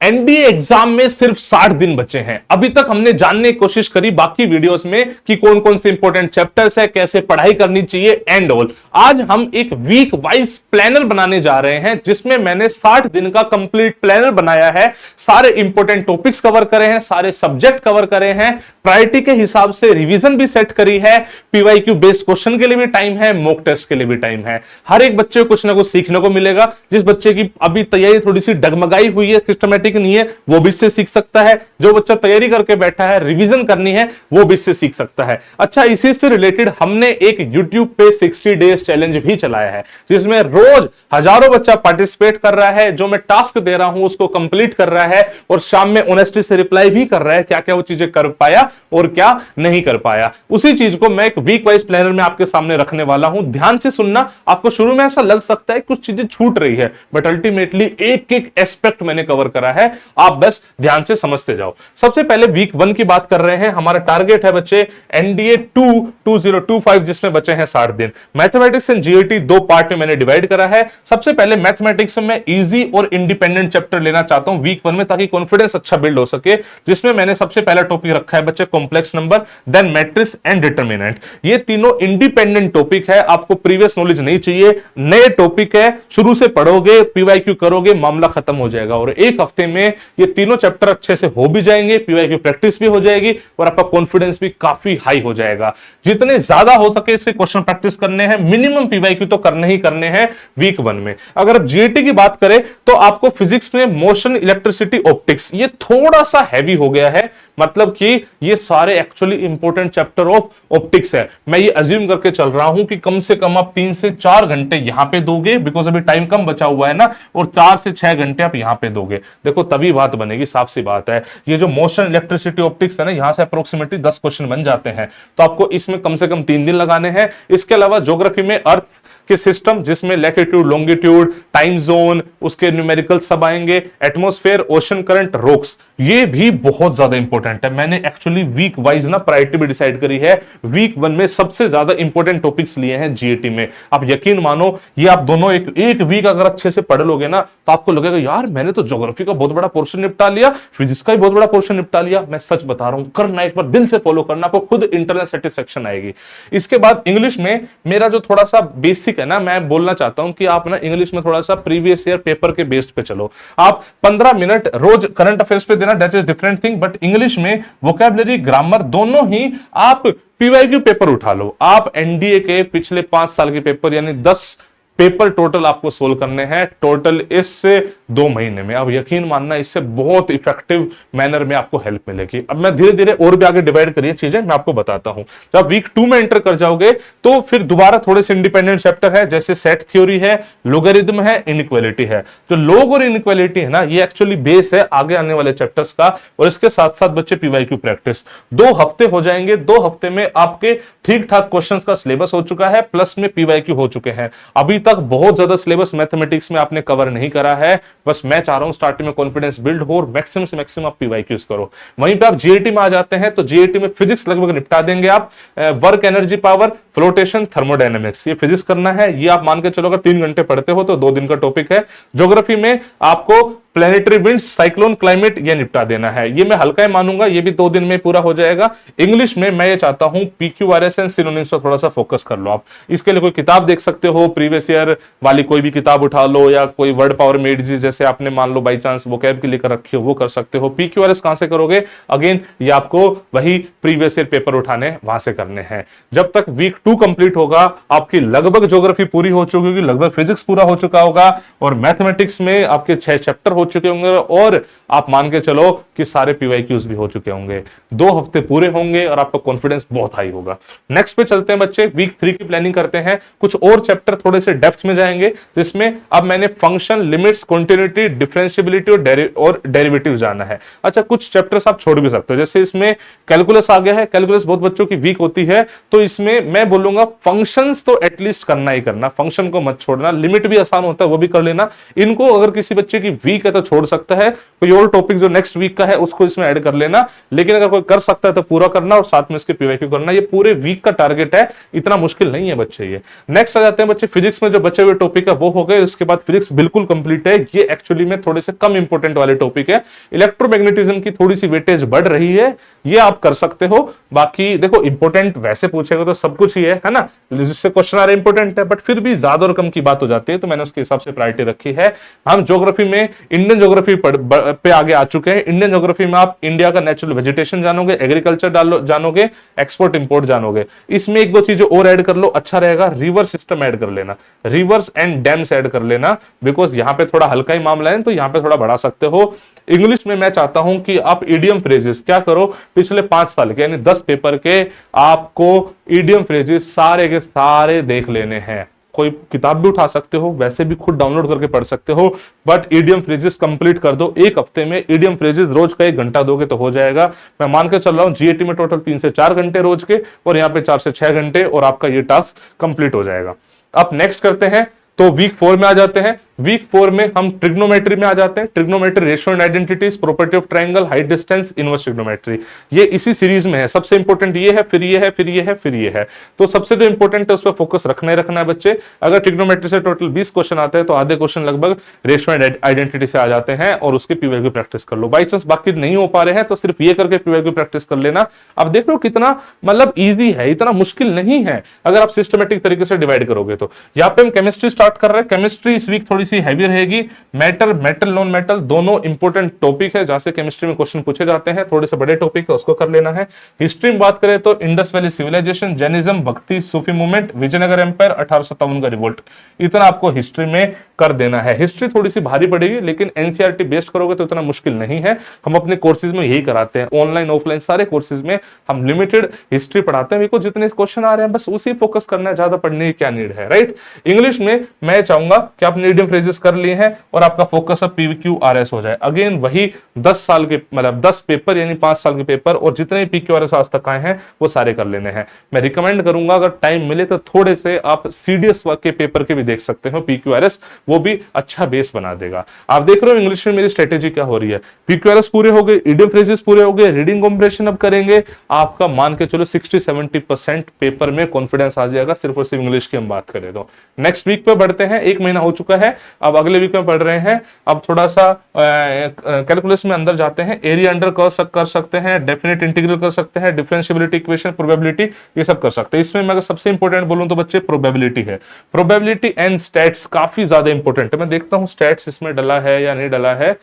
NDA exam में सिर्फ 60 दिन बचे हैं। अभी तक हमने जानने की कोशिश करी बाकी वीडियोस में कि कौन कौन से इंपॉर्टेंट चैप्टर्स है, कैसे पढ़ाई करनी चाहिए एंड ऑल। आज हम एक वीक वाइज प्लानर बनाने जा रहे हैं जिसमें मैंने 60 दिन का कंप्लीट प्लानर बनाया है। सारे इंपॉर्टेंट टॉपिक्स कवर करे हैं, सारे सब्जेक्ट कवर करे हैं, प्रायोरिटी के हिसाब से रिवीजन भी सेट करी है, पीवाईक्यू बेस्ड क्वेश्चन के लिए भी टाइम है, मॉक टेस्ट के लिए भी टाइम है। हर एक बच्चे को कुछ ना कुछ सीखने को मिलेगा। जिस बच्चे की अभी तैयारी थोड़ी सी डगमगाई हुई है, सिस्टमेटिक नहीं है, वो भी इससे सीख सकता है। जो बच्चा तैयारी करके बैठा है, रिवीजन करनी है, वो भी इससे सीख सकता है। अच्छा, इसी से रिलेटेड हमने एक YouTube पे 60 डेज चैलेंज भी चलाया है जिसमें रोज हजारों बच्चा पार्टिसिपेट कर रहा है। जो मैं टास्क दे रहा हूं उसको कंप्लीट कर रहा है और शाम में ऑनेस्टी से रिप्लाई भी कर रहा है क्या क्या वो चीजें कर पाया और क्या नहीं कर पाया। उसी चीज को मैं एक वीक वाइज प्लानर में आपके सामने रखने वाला हूं। ध्यान से सुनना। आपको शुरू में ऐसा लग सकता है कुछ चीजें छूट रही है, बट अल्टीमेटली एक एक एस्पेक्ट मैंने कवर करा है। आप बस ध्यान से समझते जाओ। सबसे पहले वीक 1 की बात कर रहे हैं। हमारा टारगेट है बच्चे एनडीए 2025 जिसमें बचे हैं 60 दिन। मैथमेटिक्स एंड जीएटी दो पार्ट में मैंने डिवाइड करा है। सबसे पहले मैथमेटिक्स में मैं इजी और इंडिपेंडेंट चैप्टर लेना चाहता हूं वीक 1 में, ताकि कॉन्फिडेंस अच्छा बिल्ड हो सके। जिसमें मैंने सबसे पहला टॉपिक रखा है बच्चे complex number, then matrix and determinant. ये तीनों इंडिपेंडेंट टॉपिक है, आपको प्रीवियस नॉलेज नहीं चाहिए, नए टॉपिक है। शुरू से पढ़ोगे, पीवाईक्यू करोगे, मामला खत्म हो जाएगा और एक हफ्ते में ये तीनों चैप्टर अच्छे से हो भी जाएंगे, पीवाईक्यू प्रैक्टिस भी हो जाएगी और आपका कॉन्फिडेंस भी काफी हाई हो जाएगा। जितने ज्यादा हो सके इससे क्वेश्चन प्रैक्टिस करने हैं, मिनिमम पीवाईक्यू तो करने ही करने हैं वीक 1 में। अगर अब जीएटी की बात करें तो आपको फिजिक्स में मोशन, इलेक्ट्रिसिटी, ऑप्टिक्स ये थोड़ा सा हैवी हो गया है। मतलब कि ये सारे actually important chapter of optics है। मैं ये अज्यूम करके चल रहा हूं कि कम से कम आप 3 से 4 घंटे यहां पे दोगे, बिकॉज अभी टाइम कम बचा हुआ है ना, और 4 से 6 घंटे आप यहां पे दोगे। देखो तभी बात बनेगी, साफ सी बात है। ये जो मोशन, इलेक्ट्रिसिटी, ऑप्टिक्स है ना, यहां से अप्रोक्सीमेटली 10 क्वेश्चन बन जाते हैं, तो आपको इसमें कम से कम 3 दिन लगाने हैं। इसके अलावा ज्योग्राफी में अर्थ के सिस्टम जिसमें लैटिट्यूड, लॉन्गिट्यूड, टाइम जोन, उसके न्यूमेरिकल सब आएंगे, एटमॉस्फेयर, ओशन करंट, रॉक्स, ये भी बहुत ज्यादा इंपॉर्टेंट है। मैंने एक्चुअली वीक वाइज ना प्रायोरिटी भी डिसाइड करी है। वीक 1 में सबसे ज्यादा इंपॉर्टेंट टॉपिक्स लिए हैं जीएटी में। आप यकीन मानो, ये आप दोनों एक वीक अगर अच्छे से पढ़ लोगे ना, तो आपको लगेगा यार मैंने तो ज्योग्राफी का बहुत बड़ा पोर्शन निपटा लिया, फिजिक्स का भी बहुत बड़ा पोर्शन निपटा लिया। मैं सच बता रहा हूं, करना एक बार, दिल से फॉलो करना, आपको खुद इंटरनल सेटिस्फेक्शन आएगी। इसके बाद इंग्लिश में मेरा जो थोड़ा सा बेसिक है ना, मैं बोलना चाहता हूं कि आप ना इंग्लिश में थोड़ा सा प्रीवियस ईयर पेपर के बेस्ड पे चलो। आप 15 मिनट रोज करंट अफेयर्स पे देना, that is different thing, but English में वोकैबुलरी, ग्रामर दोनों ही आप पीवाईक्यू पेपर उठा लो। आप एनडीए के पिछले 5 साल के पेपर यानी 10 पेपर टोटल आपको सोल्व करने हैं, टोटल इससे 2 महीने में। अब यकीन मानना, इससे बहुत इफेक्टिव मैनर में आपको हेल्प मिलेगी। अब मैं धीरे धीरे और भी आगे डिवाइड करिए चीजें, मैं आपको बताता हूं। जब वीक 2 में एंटर कर जाओगे तो फिर दोबारा थोड़े से इंडिपेंडेंट चैप्टर है, जैसे सेट थ्योरी है, लोगरिथम है, इनइक्वालिटी है। जो लोग और इनइक्वालिटी है ना, ये एक्चुअली बेस है आगे आने वाले चैप्टर्स का। और इसके साथ साथ बच्चे पीवाईक्यू प्रैक्टिस 2 हफ्ते हो जाएंगे। 2 हफ्ते में आपके ठीक ठाक क्वेश्चन का सिलेबस हो चुका है, प्लस में पीवाईक्यू हो चुके हैं। अभी तक बहुत ज्यादा सिलेबस मैथमेटिक्स में आपने कवर नहीं करा है। बस मैं चाह रहा हूं स्टार्टिंग में कॉन्फिडेंस बिल्ड हो और मैक्सिमम से मैक्सिमम आप पीवाईक्यूज करो। वहीं पे आप जीएटी में आ जाते हैं तो जीएटी में फिजिक्स लगभग निपटा देंगे आप। Work, energy, power, flotation, thermodynamics, ये फिजिक्स करना है। ये आप मान के चलो अगर 3 घंटे पढ़ते हो तो 2 दिन का टॉपिक है। ज्योग्राफी में आपको प्लैनेटरी विंड्स, साइक्लोन, क्लाइमेट ये निपटा देना है। ये मैं हल्का ही मानूंगा, ये भी 2 दिन में पूरा हो जाएगा। इंग्लिश में मैं ये चाहता हूं पीक्यूआरएस एंड सिनोनिम्स पर थोड़ा सा फोकस कर लो आप। इसके लिए कोई किताब देख सकते हो, प्रीवियस ईयर वाली कोई भी किताब उठा लो, या कोई वर्ड पावर मेड जी जैसे आपने मान लो बाई चांस वोकैब के लिए कर रखी हो, वो कर सकते हो। पीक्यूआरएस कहां से करोगे? अगेन ये आपको वही प्रीवियस ईयर पेपर उठाने वहां से करने हैं। जब तक वीक 2 कंप्लीट होगा, आपकी लगभग ज्योग्राफी पूरी हो चुकी होगी, लगभग फिजिक्स पूरा हो चुका होगा, और मैथमेटिक्स में आपके 6 चैप्टर हो चुके होंगे, और आप मान के चलो कि सारे पीवाईक्यूज भी हो चुके होंगे। 2 हफ्ते पूरे होंगे और आपका कॉन्फिडेंस बहुत हाई होगा। नेक्स्ट पे चलते हैं बच्चे, वीक 3 की प्लानिंग करते हैं। कुछ और चैप्टर थोड़े से डेप्थ में जाएंगे, जिसमें अब मैंने फंक्शन, लिमिट्स, कॉन्टिन्यूटी, डिफरेंशिएबिलिटी और डेरिवेटिव जाना है। अच्छा, कुछ चैप्टर्स आप छोड़ भी सकते हो, जैसे इसमें कैलकुलस आ गया है। कैलकुलस बहुत बच्चों की वीक होती है, तो इसमें मैं बोलूंगा फंक्शंस तो एटलीस्ट करना ही करना, फंक्शन को मत छोड़ना। लिमिट भी आसान होता है, वो भी कर लेना। इनको अगर किसी बच्चे की वीक है तो छोड़ सकता है, कोई और टॉपिक जो नेक्स्ट वीक का है उसको इसमें ऐड कर लेना, लेकिन अगर कोई कर सकता है तो पूरा करना और साथ में इसके पीवाईक्यू करना। ये पूरे वीक का टारगेट है, इतना मुश्किल नहीं है बच्चे। ये नेक्स्ट आ जाते हैं बच्चे फिजिक्स में, जो बचे हुए टॉपिक है वो हो गए, उसके बाद फिजिक्स बिल्कुल कंप्लीट है। ये एक्चुअली में थोड़े से कम इंपोर्टेंट वाले टॉपिक है, इलेक्ट्रोमैग्नेटिज्म की थोड़ी सी वेटेज बढ़ रही है, ये आप कर सकते हो। बाकी देखो इंपोर्टेंट वैसे पूछेगा तो सब कुछ ही है ना, जिससे क्वेश्चन आ रहे इंपोर्टेंट है, बट फिर भी ज्यादा और कम की बात हो जाती है, तो मैंने उसके हिसाब से प्रायोरिटी रखी है। हम ज्योग्राफी में इंडियन ज्योग्राफी पे आगे आ चुके हैं। इंडियन ज्योग्राफी में आप इंडिया का नेचुरल वेजिटेशन जानोगे, एग्रीकल्चर जानोगे, एक्सपोर्ट इंपोर्ट जानोगे। इसमें एक दो चीजें और ऐड कर लो, अच्छा रहेगा। रिवर सिस्टम ऐड कर लेना, रिवर्स एंड डैम्स ऐड कर लेना, बिकॉज यहां पे थोड़ा हल्का ही मामला है, तो यहां पे थोड़ा बढ़ा सकते हो। इंग्लिश में मैं चाहता हूं कि आप इडियम फ्रेजेस क्या करो, पिछले 5 साल के यानी 10 पेपर के आपको इडियम फ्रेजेस सारे के सारे देख लेने हैं। कोई किताब भी उठा सकते हो, वैसे भी खुद डाउनलोड करके पढ़ सकते हो, बट इडियम फ्रेजेस कंप्लीट कर दो। एक हफ्ते में इडियम फ्रेजेस रोज का 1 घंटा दोगे तो हो जाएगा। मैं मान के चल रहा हूं जीएटी में टोटल 3 से 4 घंटे रोज के, और यहां पे 4 से 6 घंटे, और आपका ये टास्क कंप्लीट हो जाएगा। अब नेक्स्ट करते हैं, तो वीक 4 में आ जाते हैं। वीक 4 में हम ट्रिग्नोमेट्री में आ जाते हैं। Trigonometry, ratio and identities, property of triangle, height distance, inverse trigonometry, ये इसी सीरीज में है। सबसे इंपॉर्टेंट ये है, फिर ये है, फिर ये है, फिर ये है। तो सबसे जो इंपॉर्टेंट है उस पर फोकस रखना ही रखना है बच्चे। अगर ट्रिग्नोमेट्री से टोटल 20 क्वेश्चन आते हैं तो आधे क्वेश्चन लगभग रेशियो एंड आइडेंटिटी से आ जाते हैं, और उसके पीवाईक्यू प्रैक्टिस कर लो। बाई चांस बाकी नहीं हो पा रहे हैं तो सिर्फ ये करके पीवाईक्यू प्रैक्टिस कर लेना। अब देख लो कितना मतलब ईजी है, इतना मुश्किल नहीं है अगर आप सिस्टमेटिक तरीके से डिवाइड करोगे तो। यहाँ पे हम केमिस्ट्री स्टार्ट कर रहे हैं। केमिस्ट्री इस वीक थोड़ी सी हैवी रहेगी। मैटर, मेटल, नॉन मेटल दोनों इंपॉर्टेंट टॉपिक है, जहां से केमिस्ट्री में क्वेश्चन पूछे जाते हैं। थोड़े से बड़े टॉपिक है, उसको कर लेना है। हिस्ट्री में बात करें तो इंडस वैली सिविलाइजेशन, जैनिज्म, भक्ति, सूफी मूवमेंट, विजयनगर एम्पायर, 1857 का रिवोल्ट, इतना आपको हिस्ट्री में कर देना है। हिस्ट्री थोड़ी सी भारी पड़ेगी, लेकिन एनसीईआरटी बेस्ड करोगे तो इतना मुश्किल नहीं है। हम अपने कोर्सेज में यही कराते हैं, ऑनलाइन ऑफलाइन सारे कोर्सेज में हम लिमिटेड हिस्ट्री पढ़ाते हैं। बिकॉज जितने क्वेश्चन आ रहे हैं बस उसी फोकस करना है, ज्यादा पढ़ने की क्या नीड है, राइट। इंग्लिश में मैं चाहूंगा कि आपने इडियम फ्रेजेस कर लिए हैं और आपका फोकस अब पीक्यूआरएस हो जाए। अगेन वही 10 साल के मतलब 10 पेपर यानी 5 साल के पेपर, और जितने पीक्यूआरएस आज तक आए हैं वो सारे कर लेने हैं। मैं रिकमेंड करूंगा अगर टाइम मिले तो थोड़े से आप सीडीएस के पेपर के भी देख सकते हो पीक्यूआरएस, वो भी अच्छा बेस बना देगा। आप देख रहे हो इंग्लिश में मेरी स्ट्रेटेजी क्या हो रही है। पीक्यूआरएस पूरे हो गए, इडियम फ्रेजेस पूरे हो गए, रीडिंग कॉम्प्रिहेंशन अब करेंगे। आपका मान के चलो 60-70% पेपर में कॉन्फिडेंस आ जाएगा, सिर्फ और सिर्फ इंग्लिश की हम बात करें तो। नेक्स्ट वीक पे बढ़ते हैं, 1 महीना हो चुका है, अब अगले वीक में पढ़ रहे हैं। अब थोड़ा सा कैलकुलस में अंदर जाते हैं। एरिया अंडर कर सकते हैं, डेफिनेट इंटीग्रल कर सकते हैं, डिफरेंशिएबिलिटी इक्वेशन, प्रोबेबिलिटी, ये सब कर सकते हैं। इसमें मैं अगर सबसे इंपॉर्टेंट बोलूं तो बच्चे प्रोबेबिलिटी है। प्रोबेबिलिटी एंड स्टैट्स काफी ज्यादा इंपॉर्टेंट है। मैं देखता हूं स्टैट्स इसमें डला है या नहीं डला है।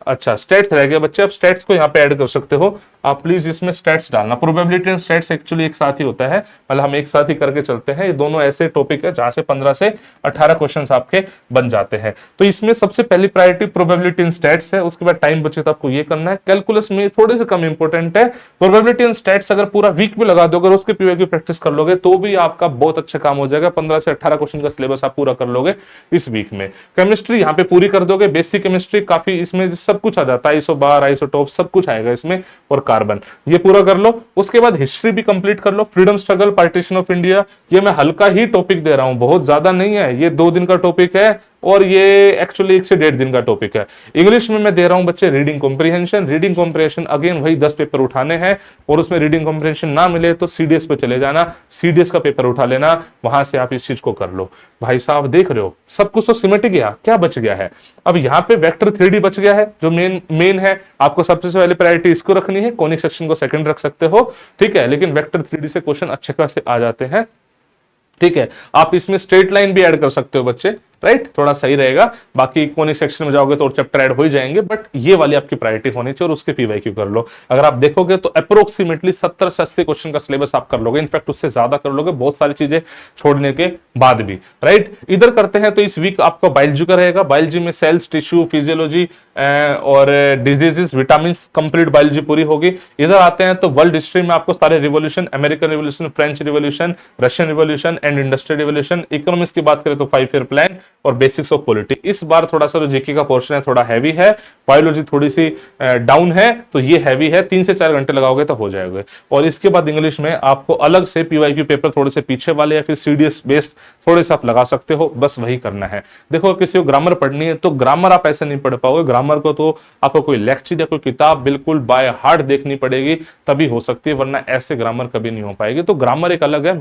अच्छा, स्टैट्स रह गया बच्चे, अब स्टैट्स को यहाँ पे ऐड कर सकते हो आप। प्लीज इसमें स्टैट्स डालना। प्रोबेबिलिटी एंड स्टैट्स एक्चुअली एक साथ ही होता है, मतलब हम एक साथ ही करके चलते हैं। ये दोनों ऐसे टॉपिक है जहां से 15 से 18 क्वेश्चंस आपके बन जाते हैं। तो इसमें सबसे पहली प्रायोरिटी प्रोबेबिलिटी एंड स्टैट्स है, उसके बाद टाइम बचे तो आपको ये करना है। कैलकुलस में थोड़े से कम इंपॉर्टेंट है। प्रोबेबिलिटी एंड स्टैट्स अगर पूरा वीक भी लगा दोगे और उसके पीवाईक्यू प्रैक्टिस कर लोगे तो भी आपका बहुत अच्छा काम हो जाएगा। 15 से 18 क्वेश्चन का सिलेबस आप पूरा कर लोगे इस वीक में। केमिस्ट्री यहाँ पे पूरी कर दोगे। बेसिक केमिस्ट्री काफी, इसमें सब कुछ आ जाता है, आइसोबार, आइसोटोप सब कुछ आएगा इसमें, और कार्बन, ये पूरा कर लो। उसके बाद हिस्ट्री भी कंप्लीट कर लो। Freedom struggle, partition of India, ये मैं हल्का ही टॉपिक दे रहा हूं, बहुत ज्यादा नहीं है। ये 2 दिन का टॉपिक है और ये एक्चुअली 1 से 1.5 दिन का टॉपिक है। इंग्लिश में मैं दे रहा हूं बच्चे reading comprehension. Reading comprehension again वही 10 पेपर उठाने हैं, और उसमें रीडिंग कॉम्प्रिहेंशन ना मिले तो सीडीएस पे चले जाना, सीडीएस का पेपर उठा लेना, वहां से आप इस चीज को कर लो। भाई साहब देख रहे हो सब कुछ तो सिमट गया, क्या बच गया है। अब यहाँ पे वेक्टर 3D बच गया है जो मेन है। आपको सबसे पहले प्रायोरिटी इसको रखनी है, कॉनिक सेक्शन को सेकंड रख सकते हो, ठीक है। लेकिन वेक्टर 3D से क्वेश्चन अच्छे खासे आ जाते हैं, ठीक है। आप इसमें स्ट्रेट लाइन भी ऐड कर सकते हो बच्चे, राइट, थोड़ा सही रहेगा। बाकी कोनिक सेक्शन में जाओगे तो और चैप्टर ऐड हो ही जाएंगे, बट ये वाली आपकी प्रायोरिटी होनी चाहिए और उसके पीवाईक्यू कर लो। अगर आप देखोगे तो अप्रोक्सीमेटली 70 से 80 क्वेश्चन का सिलेबस आप कर लोगे, इनफैक्ट उससे ज्यादा कर लोगे, बहुत सारी चीजें छोड़ने के बाद भी, राइट। इधर करते हैं तो इस वीक आपका बायोलॉजी का रहेगा। बायोलॉजी में सेल्स, टिश्यू, फिजियोलॉजी और डिजीजेस, विटामिन, कंप्लीट बायोलॉजी पूरी होगी। इधर आते हैं तो वर्ल्ड हिस्ट्री में आपको सारे revolution, American revolution, French revolution, Russian revolution and industrial revolution. Economics की बात करें तो 5 ईयर प्लान, और बेसिक्स ऑफ पॉलिटी। इस बार थोड़ा सा जो जीके का पोर्शन है थोड़ा हैवी है, बायोलॉजी थोड़ी सी डाउन है, तो ये हैवी है, 3 से 4 घंटे लगाओगे तो हो जाएगा। और इसके बाद इंग्लिश में आपको अलग से पीवाईक्यू पेपर थोड़े से पीछे वाले या फिर सीडीएस बेस्ड थोड़े से आप लगा सकते हो, बस वही करना है। देखो किसी को ग्रामर पढ़नी है तो ग्रामर आप ऐसे नहीं पढ़ पाओगे, ग्रामर को तो आपको कोई लेक्चर या कोई किताब बिल्कुल बाय हार्ट देखनी पड़ेगी तभी हो सकती है, वरना ऐसे ग्रामर कभी नहीं हो पाएगी। तो ग्रामर एक अलग है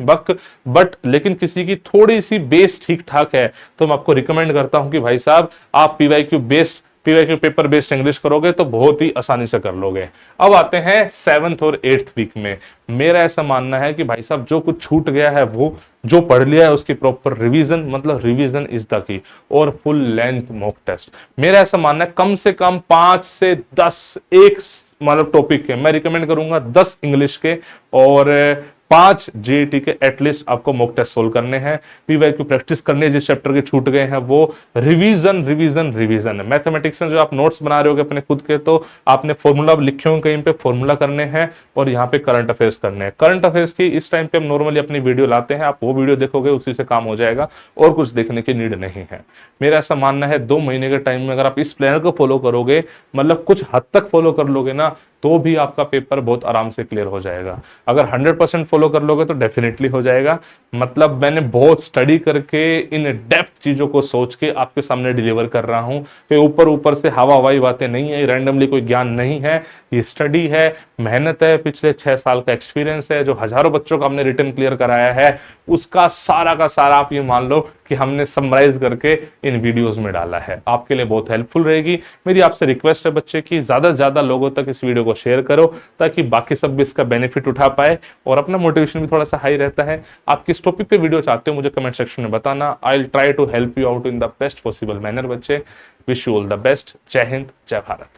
बट लेकिन किसी की थोड़ी सी बेस ठीक ठाक है तो मैं आपको रिकमेंड करता हूं कि भाई साहब आप पीवाईक्यू पेपर बेस्ड इंग्लिश करोगे तो बहुत ही आसानी से कर लोगे। अब आते हैं 7th और 8th वीक में। मेरा ऐसा मानना है कि भाई साहब जो कुछ छूट गया है वो जो पढ़ लिया है उसकी प्रॉपर रिवीजन, मतलब रिवीजन इज द की, और फुल लेंथ मॉक टेस्ट। मेरा ऐसा मानना है कम से कम 5 से 10 एक मतलब टॉपिक के मैं रिकमेंड करूंगा, 10 इंग्लिश के और 5 जीएटी के एटलीस्ट आपको मॉक टेस्ट सोल्व करने हैं। पीवाईक्यू प्रैक्टिस करनी है, जिस चैप्टर के छूट गए हैं वो रिवीजन रिवीजन रिवीजन है। मैथमेटिक्स में जो आप नोट्स बना रहे होगे अपने खुद के, तो आपने फॉर्मूला लिखे होंगे कहीं पे, फॉर्मूला करने हैं और यहाँ पे करंट अफेयर्स करने हैं। करंट अफेयर्स की इस टाइम पे हम नॉर्मली अपनी वीडियो लाते हैं, आप वो वीडियो देखोगे उसी से काम हो जाएगा और कुछ देखने की नीड नहीं है। मेरा ऐसा मानना है 2 महीने के टाइम में अगर आप इस प्लान को फॉलो करोगे, मतलब कुछ हद तक फॉलो कर लोगे ना, तो भी आपका पेपर बहुत आराम से क्लियर हो जाएगा। अगर 100% फॉलो कर लोगे तो डेफिनेटली हो जाएगा। मतलब मैंने बहुत स्टडी करके इन डेप्थ चीजों को सोच के आपके सामने डिलीवर कर रहा हूं, फिर ऊपर ऊपर से हवा हवाई बातें नहीं है, रैंडमली कोई ज्ञान नहीं है, ये स्टडी है, मेहनत है, पिछले 6 साल का एक्सपीरियंस है, जो हजारों बच्चों का हमने रिटर्न क्लियर कराया है, उसका सारा का सारा आप ये मान लो कि हमने समराइज करके इन वीडियोस में डाला है। आपके लिए बहुत हेल्पफुल रहेगी। मेरी आपसे रिक्वेस्ट है बच्चे की ज्यादा से ज्यादा लोगों तक इस वीडियो को शेयर करो ताकि बाकी सब भी इसका बेनिफिट उठा पाए और अपना मोटिवेशन भी थोड़ा सा हाई रहता है। आप किस टॉपिक पे वीडियो चाहते हो मुझे कमेंट सेक्शन में बताना। I will try to help you out in the best possible manner. बच्चे, wish you all the best. जय हिंद, जय भारत।